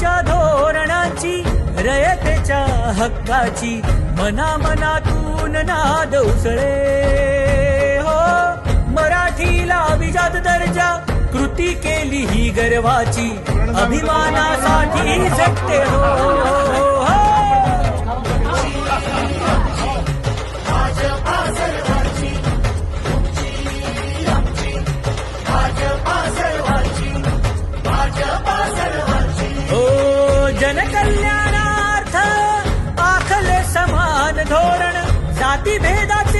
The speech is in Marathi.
मोदींच्या धोरणांची रयतेच्या हक्काची मनामनातून नाद उसळे हो. मराठीला अभिजात दर्जा कृती केली ही गर्वाची अभिमानासाठी झटते हो. जनकल्याणार्थ आखले समान धोरण जाती भेदाचे